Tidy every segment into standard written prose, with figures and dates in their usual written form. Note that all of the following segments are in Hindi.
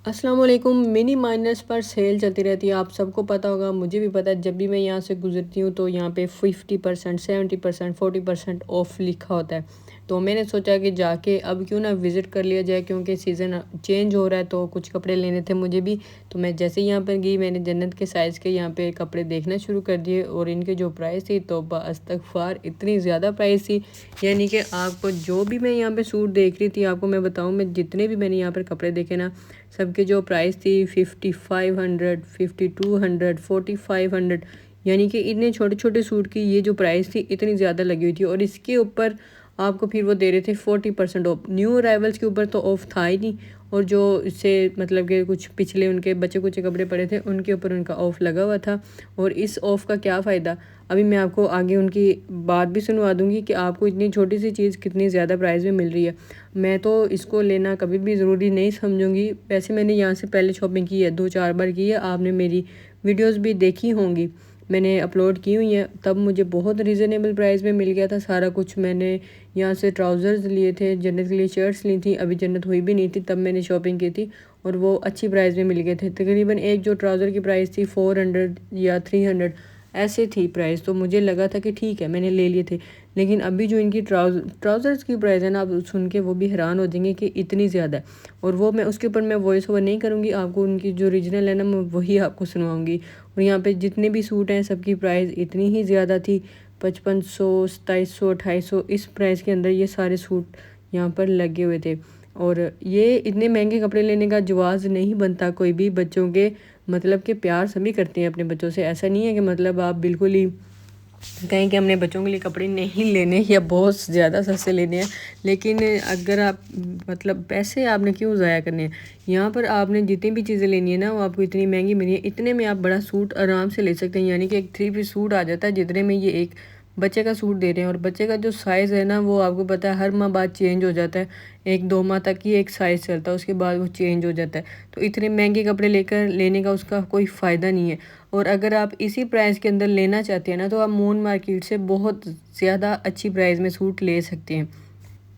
अस्सलाम वालेकुम। मिनी माइनर्स पर सेल चलती रहती है, आप सबको पता होगा, मुझे भी पता है। जब भी मैं यहाँ से गुजरती हूँ तो यहाँ पे 50%, 70%, 40% ऑफ लिखा होता है। तो मैंने सोचा कि जाके अब क्यों ना विज़िट कर लिया जाए, क्योंकि सीज़न चेंज हो रहा है तो कुछ कपड़े लेने थे मुझे भी। तो मैं जैसे ही यहाँ पर गई, मैंने जन्नत के साइज़ के यहाँ पे कपड़े देखना शुरू कर दिए और इनके जो प्राइस थी तो अस्तगफार इतनी ज़्यादा प्राइस थी। यानी कि आपको जो भी मैं यहाँ पे सूट देख रही थी, आपको मैं बताऊँ, मैं जितने भी मैंने यहाँ पर कपड़े देखे ना, सबकी जो प्राइस थी 5500, 5200, 4500। यानी कि इतने छोटे छोटे सूट की ये जो प्राइस थी इतनी ज़्यादा लगी हुई थी। और इसके ऊपर आपको फिर वो दे रहे थे 40% ऑफ। न्यू अराइवल्स के ऊपर तो ऑफ था ही नहीं, और जो इससे मतलब कि कुछ पिछले उनके बच्चे कुछ कपड़े पड़े थे उनके ऊपर उनका ऑफ़ लगा हुआ था। और इस ऑफ़ का क्या फ़ायदा, अभी मैं आपको आगे उनकी बात भी सुनवा दूँगी कि आपको इतनी छोटी सी चीज़ कितनी ज़्यादा प्राइस में मिल रही है। मैं तो इसको लेना कभी भी ज़रूरी नहीं समझूँगी। वैसे मैंने यहाँ से पहले शॉपिंग की है, 2-4 बार की है, आपने मेरी वीडियोस भी देखी होंगी, मैंने अपलोड की हुई हैं। तब मुझे बहुत रीज़नेबल प्राइस में मिल गया था सारा कुछ। मैंने यहाँ से ट्राउज़र्स लिए थे, जन्नत के लिए शर्ट्स ली थी, अभी जन्नत हुई भी नहीं थी तब मैंने शॉपिंग की थी, और वो अच्छी प्राइस में मिल गए थे। तकरीबन एक जो ट्राउज़र की प्राइस थी 400 या 300 ऐसे थी प्राइस, तो मुझे लगा था कि ठीक है, मैंने ले लिए थे। लेकिन अभी जो इनकी ट्राउज़र्स की प्राइस है ना, आप सुन के वो भी हैरान हो जाएंगे कि इतनी ज़्यादा है। और वो मैं उसके ऊपर मैं वॉइस ओवर नहीं करूँगी, आपको उनकी जो ओरिजिनल है ना मैं वही आपको सुनवाऊँगी। और यहाँ पे जितने भी सूट हैं सबकी प्राइस इतनी ही ज़्यादा थी, 5500, 2700, 2800, इस प्राइस के अंदर ये सारे सूट यहाँ पर लगे हुए थे। और ये इतने महंगे कपड़े लेने का जवाज़ नहीं बनता कोई भी बच्चों के, मतलब कि प्यार सभी करते हैं अपने बच्चों से। ऐसा नहीं है कि मतलब आप बिल्कुल ही कहें कि हमने बच्चों के लिए कपड़े नहीं लेने या बहुत ज़्यादा सस्ते लेने हैं। लेकिन अगर आप मतलब पैसे आपने क्यों ज़ाया करने हैं, यहाँ पर आपने जितनी भी चीज़ें लेनी है ना वो आपको इतनी महंगी मिली है। इतने में आप बड़ा सूट आराम से ले सकते हैं, यानी कि एक 3 पीस सूट आ जाता है जितने में ये एक बच्चे का सूट दे रहे हैं। और बच्चे का जो साइज़ है ना वो आपको पता है हर माह बाद चेंज हो जाता है, 1-2 माह तक ही एक साइज़ चलता है, उसके बाद वो चेंज हो जाता है। तो इतने महंगे कपड़े लेने का उसका कोई फ़ायदा नहीं है। और अगर आप इसी प्राइस के अंदर लेना चाहते हैं ना, तो आप मून मार्केट से बहुत ज़्यादा अच्छी प्राइस में सूट ले सकते हैं।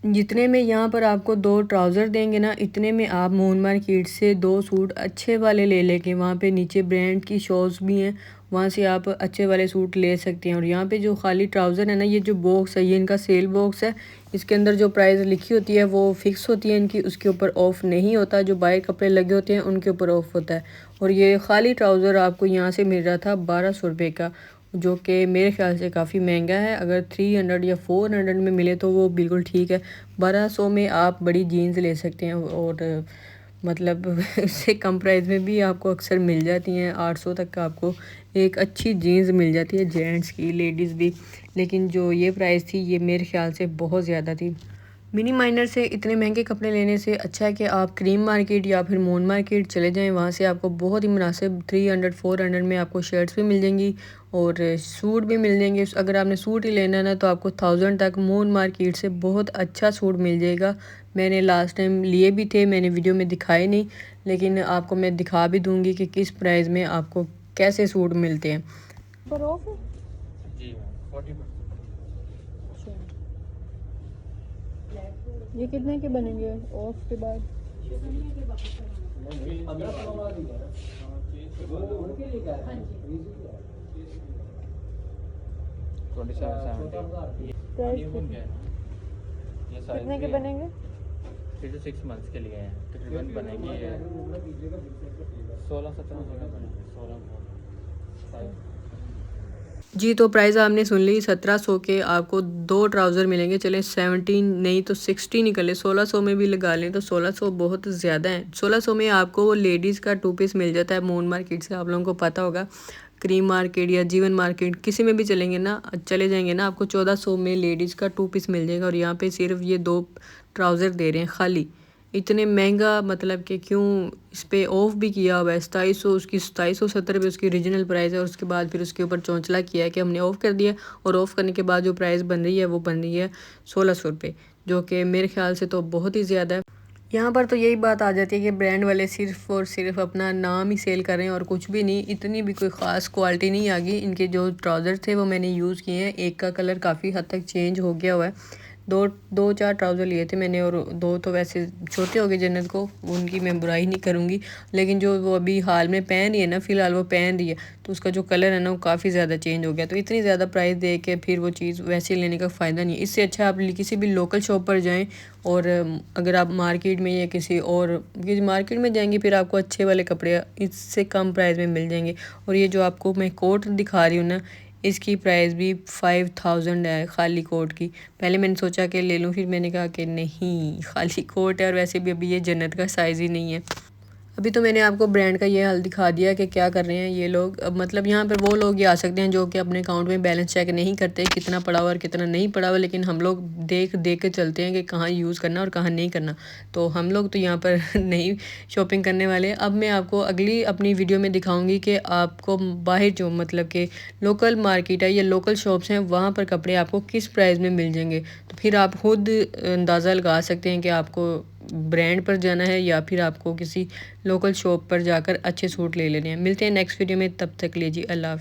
जितने में यहाँ पर आपको 2 ट्राउज़र देंगे ना, इतने में आप मून मार्केट से 2 सूट अच्छे वाले ले लेके, वहाँ पे नीचे ब्रांड की शॉप्स भी हैं, वहाँ से आप अच्छे वाले सूट ले सकते हैं। और यहाँ पे जो खाली ट्राउज़र है ना, ये जो बॉक्स है ये इनका सेल बॉक्स है। इसके अंदर जो प्राइस लिखी होती है वो फ़िक्स होती है इनकी, उसके ऊपर ऑफ़ नहीं होता। जो बाहर कपड़े लगे होते हैं उनके ऊपर ऑफ़ होता है। और ये खाली ट्राउज़र आपको यहाँ से मिल रहा था 1200 रुपये का, जो कि मेरे ख्याल से काफ़ी महंगा है। अगर 300 या 400 में मिले तो वो बिल्कुल ठीक है। 1200 में आप बड़ी जीन्स ले सकते हैं, और मतलब उससे कम प्राइस में भी आपको अक्सर मिल जाती हैं। 800 तक का आपको एक अच्छी जीन्स मिल जाती है, जेंट्स की, लेडीज़ भी। लेकिन जो ये प्राइस थी ये मेरे ख्याल से बहुत ज़्यादा थी। मिनी माइनर से इतने महंगे कपड़े लेने से अच्छा है कि आप क्रीम मार्केट या फिर मून मार्केट चले जाएं, वहाँ से आपको बहुत ही मुनासिब 300-400 में आपको शर्ट्स भी मिल जाएंगी और सूट भी मिल जाएंगे। अगर आपने सूट ही लेना है ना तो आपको 1000 तक मून मार्केट से बहुत अच्छा सूट मिल जाएगा। मैंने लास्ट टाइम लिए भी थे, मैंने वीडियो में दिखाए नहीं, लेकिन आपको मैं दिखा भी दूँगी कि किस प्राइस में आपको कैसे सूट मिलते हैं। पर ऑफ है जी मैम, 40%। ये कितने के बनेंगे ऑफ के बाद? कितने के बनेंगे? 3 से 6 मंथ्स के लिए हैं, तकरीबन बनेंगे 16-17 बनेंगे, 16। जी, तो प्राइस आपने सुन ली, 1700 के आपको 2 ट्राउज़र मिलेंगे। चलें 17 नहीं तो 16 निकले, 1600 में भी लगा लें तो 1600 बहुत ज़्यादा है। 1600 में आपको वो लेडीज़ का 2 पीस मिल जाता है मून मार्केट से, आप लोगों को पता होगा। क्रीम मार्केट या जीवन मार्केट किसी में भी चले जाएंगे ना, आपको 1400 में लेडीज़ का 2 पीस मिल जाएगा। और यहाँ पे सिर्फ ये 2 ट्राउज़र दे रहे हैं खाली। इतने महंगा, मतलब कि क्यों? इस पे ऑफ भी किया हुआ है 2700, उसकी 2770 रुपये उसकी ओरिजिनल प्राइस है। और उसके बाद फिर उसके ऊपर चौंचला किया है कि हमने ऑफ़ कर दिया, और ऑफ़ करने के बाद जो प्राइस बन रही है वो बन रही है 1600 रुपये, जो कि मेरे ख्याल से तो बहुत ही ज़्यादा है। यहाँ पर तो यही बात आ जाती है कि ब्रांड वाले सिर्फ और सिर्फ अपना नाम ही सेल कर रहे हैं और कुछ भी नहीं। इतनी भी कोई ख़ास क्वालिटी नहीं आ गई। इनके जो ट्राउज़र थे वो मैंने यूज़ किए हैं, एक का कलर काफ़ी हद तक चेंज हो गया हुआ है, दो चार ट्राउज़र लिए थे मैंने, और 2 तो वैसे छोटे हो गए जन्नत को, उनकी मैं बुराई नहीं करूँगी, लेकिन जो वो अभी हाल में पहन रही है ना, फ़िलहाल वो पहन रही है, तो उसका जो कलर है ना वो काफ़ी ज़्यादा चेंज हो गया। तो इतनी ज़्यादा प्राइस दे के फिर वो चीज़ वैसे लेने का फ़ायदा नहीं है। इससे अच्छा आप किसी भी लोकल शॉप पर जाएँ, और अगर आप मार्केट में या किसी मार्केट में जाएंगे फिर आपको अच्छे वाले कपड़े इससे कम प्राइस में मिल जाएंगे। और ये जो आपको मैं कोट दिखा रही हूँ ना, इसकी प्राइस भी 5000 है खाली कोट की। पहले मैंने सोचा कि ले लूँ, फिर मैंने कहा कि नहीं, खाली कोट है और वैसे भी अभी ये जन्नत का साइज़ ही नहीं है। अभी तो मैंने आपको ब्रांड का ये हाल दिखा दिया कि क्या कर रहे हैं ये लोग। अब मतलब यहाँ पर वो लोग ही आ सकते हैं जो कि अपने अकाउंट में बैलेंस चेक नहीं करते कितना पड़ा हुआ और कितना नहीं पड़ा हुआ, लेकिन हम लोग देख के चलते हैं कि कहाँ यूज़ करना और कहाँ नहीं करना। तो हम लोग तो यहाँ पर नहीं शॉपिंग करने वाले। अब मैं आपको अगली अपनी वीडियो में दिखाऊंगी कि आपको बाहर जो मतलब कि लोकल मार्केट है या लोकल शॉप्स हैं वहाँ पर कपड़े आपको किस प्राइस में मिल जाएंगे। तो फिर आप खुद अंदाज़ा लगा सकते हैं कि आपको ब्रांड पर जाना है या फिर आपको किसी लोकल शॉप पर जाकर अच्छे सूट ले लेने हैं। मिलते हैं नेक्स्ट वीडियो में, तब तक के लिए जी अल्लाह हाफ़िज़।